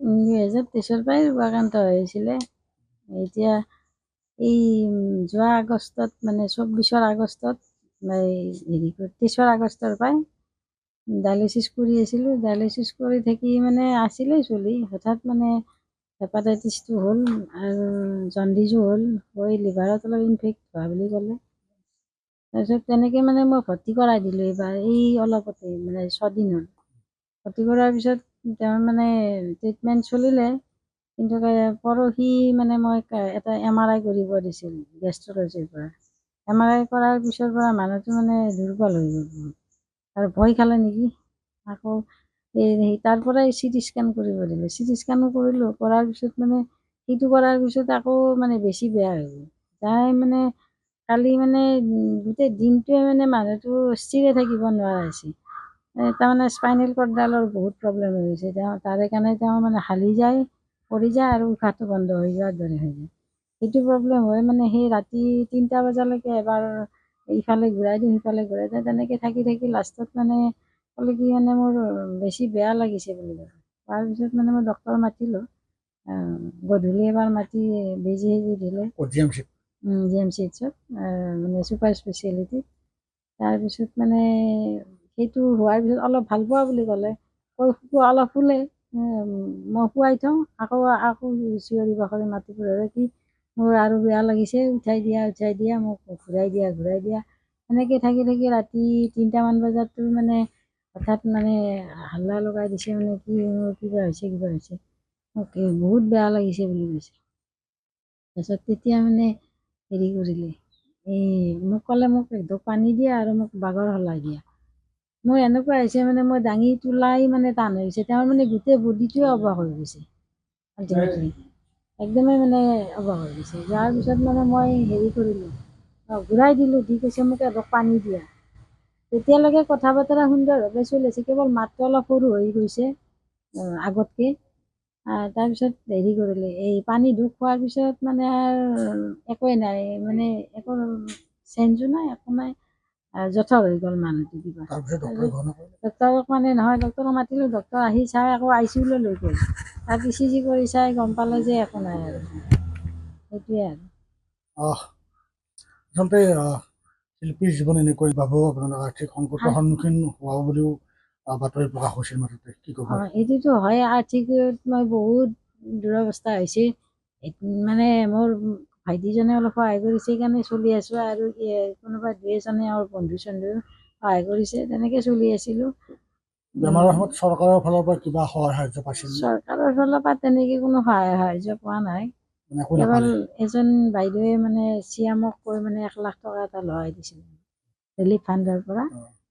2023 পৰাই ৰোগাক্ৰান্ত হৈছিলে। এতিয়া এই যোৱা আগষ্টত মানে 24 আগষ্টত হেৰি 23 আগষ্টৰ পৰাই ডায়েলিচিছ কৰি আছিলোঁ। ডায়েলিচিছ কৰি থাকি মানে আছিলেই চলি, হঠাৎ মানে হেপাটাইটিছটো হ'ল আৰু জণ্ডিজো হৈ লিভাৰত অলপ ইনফেক্ট হোৱা বুলি ক'লে। তাৰপিছত তেনেকৈ মানে মই ভৰ্তি কৰাই দিলোঁ এইবাৰ, এই অলপতে মানে 6 দিন হ'ল। ভৰ্তি কৰাৰ পিছত তেওঁৰ মানে ট্ৰিটমেণ্ট চলিলে, কিন্তু পৰহি মানে মই এটা MRI কৰিব দিছিল গেষ্ট্ৰলজিৰ পৰা। MRI কৰাৰ পিছৰ পৰা মানুহটো মানে দুৰ্বল হৈ গ'ল আৰু ভয় খালে নেকি। আকৌ তাৰ পৰাই CT স্কেন কৰিব দিলে, CT স্কেনো কৰিলোঁ। কৰাৰ পিছত মানে সেইটো কৰাৰ পিছত আকৌ মানে বেছি বেয়া হৈ গ'ল। তাই মানে কালি মানে গোটেই দিনটোৱে মানে মানুহটো স্থিৰে থাকিব নোৱাৰা হৈছে। তাৰমানে স্পাইনেল কৰ্ডডালৰ বহুত প্ৰব্লেম হৈ গৈছে তাৰে কাৰণে তেওঁ মানে হালি যায়, পৰি যায় আৰু উশাহটো বন্ধ হৈ যোৱাৰ দৰে হৈ যায়। সেইটো প্ৰব্লেম হয় মানে সেই ৰাতি 3টা বজালৈকে এবাৰ ইফালে ঘূৰাই দিওঁ সিফালে ঘূৰাই দিওঁ, তেনেকৈ থাকি থাকি লাষ্টত মানে ক'লে কি মানে মোৰ বেছি বেয়া লাগিছে বুলি ক'লে। তাৰপিছত মানে মই ডক্টৰ মাতিলোঁ, গধূলি এবাৰ মাতি বেজি দিলে GMCHত মানে ছুপাৰ স্পেচিয়েলিটিত। তাৰপিছত মানে সেইটো হোৱাৰ পিছত অলপ ভাল পোৱা বুলি ক'লে, অলপ শুলে। মই শুৱাই থওঁ, আকৌ চিঞৰি বাখৰি মাতি ফুৰে কি মোৰ আৰু বেয়া লাগিছে, উঠাই দিয়া মোক ঘূৰাই দিয়া। এনেকৈ থাকি থাকি ৰাতি 3টামান বজাতো মানে হঠাৎ মানে হাল্লা লগাই দিছে, মানে কি মোৰ কিবা হৈছে মোক বহুত বেয়া লাগিছে বুলি কৈছে। তাৰপিছত তেতিয়া মানে হেৰি কৰিলে, মোক ক'লে মোক একদম পানী দিয়া আৰু মোক বাগৰ সলাই দিয়া। মোৰ এনেকুৱা হৈছে মানে মই দাঙি তোলাই মানে টান হৈ গৈছে, তেওঁৰ মানে গোটেই বডিটোৱে অৱস হৈ গৈছে একদমেই মানে অৱস হৈ গৈছে। যোৱাৰ পিছত মানে মই হেৰি কৰিলোঁ, ঘূৰাই দিলোঁ, দি কৈছে মোক এডোক পানী দিয়া। তেতিয়ালৈকে কথা বতৰা সুন্দৰভাৱে চলিছে, কেৱল মাতটো অলপ সৰু হৈ গৈছে আগতকৈ। তাৰপিছত হেৰি কৰিলে, এই পানী খোৱাৰ পিছত মানে একোৱেই নাই, মানে একো চেঞ্জো নাই, একো নাই, জঠৰ হৈ গ'ল মানুহটো কিবা। ডক্টৰক মানে নহয়, ডক্টৰক মাতিলোঁ, ডক্টৰ আহি চাই আকৌ ICU লৈ গ'ল। তাত ECG কৰি চাই গম পালে যে একো নাই আৰু সেইটোৱে আৰু। আচলতে শিল্পীৰ জীৱন এনেকৈ বাবু আপোনাৰ আৰ্থিক সংকটৰ সন্মুখীন হোৱা বুলিও বাতৰি প্ৰকাশ হৈছিল মাজতে, কি ক'ব? এইটোতো হয়, আৰ্থিক মই বহুত দুৰৱস্থা হৈছে। মানে মোৰ ভাইটিজনে অলপ সহায় কৰিছে, সেইকাৰণে চলি আছোঁ। আৰু কোনোবা 2 এজনে আৰু বন্ধু চন্ধু সহায় কৰিছে, তেনেকৈ চলি আছিলোঁ। বেমাৰৰ সময়ত চৰকাৰৰ ফালৰ পৰা কিবা সহায় সাহায্য পাইছিল? চৰকাৰৰ ফালৰ পৰা তেনেকৈ কোনো সহায় সাহায্য পোৱা নাই। কেৱল এজন বাইদেৱে মানে চিএমক কৈ মানে 1 লাখ টকা এটা লগাই দিছিল ৰিলিফ ফাণ্ডৰ পৰা,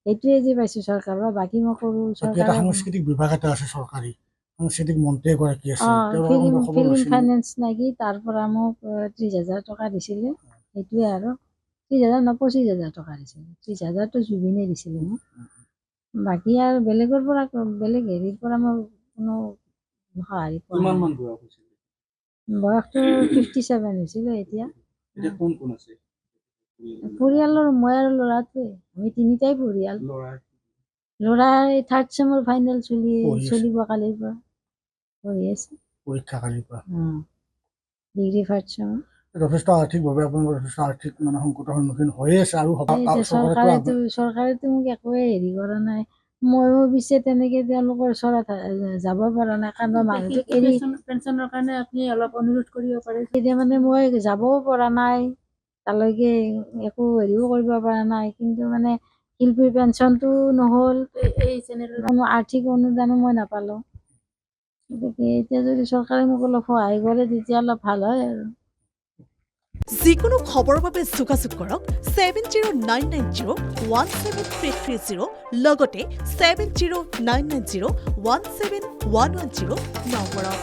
সেইটোৱে যি পাইছোঁ চৰকাৰৰ। বাকী মই কৰোঁ চৰকাৰে সাংস্কৃতিক বিভাগ এটা আছে চৰকাৰী, সাংস্কৃতিক মন্ত্ৰী এগৰাকী আছে, ফিল্ম ফাইনেন্স নেকি, তাৰ পৰা মোক 30,000 টকা দিছিলে। সেইটোৱে আৰু 30,000 নহয়, 25,000 টকা দিছিলে। 30,000টো জুবিনে দিছিলে মোক। বাকী আৰু বেলেগৰ পৰা বেলেগ হেৰিৰ পৰা মই কোনো সঁহাৰি পোৱা নাই। বয়সটো 57 হৈছিলে এতিয়া। পৰিয়ালৰ মই আৰু ল'ৰাটোৱে, আমি 3টাই পৰিয়াল। ল'ৰাই 3rd চেমৰ ফাইনেল চলিব কালিৰ পৰা, পঢ়ি আছে পৰীক্ষা কালিৰ পৰা, ডিগ্ৰী 1st চেমৰ। যথেষ্ট আৰ্থিকভাৱে আপোনালোকৰ যথেষ্ট আৰ্থিক মানে সংকটৰ সন্মুখীন হৈয়ে আছে। আৰু চৰকাৰেতো মোক একোৱে হেৰি কৰা নাই। ময়ো পিছে তেনেকৈ তেওঁলোকৰ ওচৰত যাব পৰা নাই, কাৰণ মানুহটোক এৰি পেঞ্চনৰ কাৰণে আপুনি অলপ অনুৰোধ কৰিব পাৰে। তেতিয়া মানে মই যাবও পৰা নাই তালৈকে, একো হেৰিও কৰিব পৰা নাই। কিন্তু মানে শিল্পীৰ পেঞ্চনটো নহ'ল, এই চেনেলৰ কোনো আৰ্থিক অনুদানো মই নাপালোঁ। গতিকে এতিয়া যদি চৰকাৰে মোক অলপ সহায় কৰে তেতিয়া অলপ ভাল হয় আৰু। যিকোনো খবৰৰ বাবে যোগাযোগ কৰক 7099017330 লগতে 7099017110 নম্বৰত।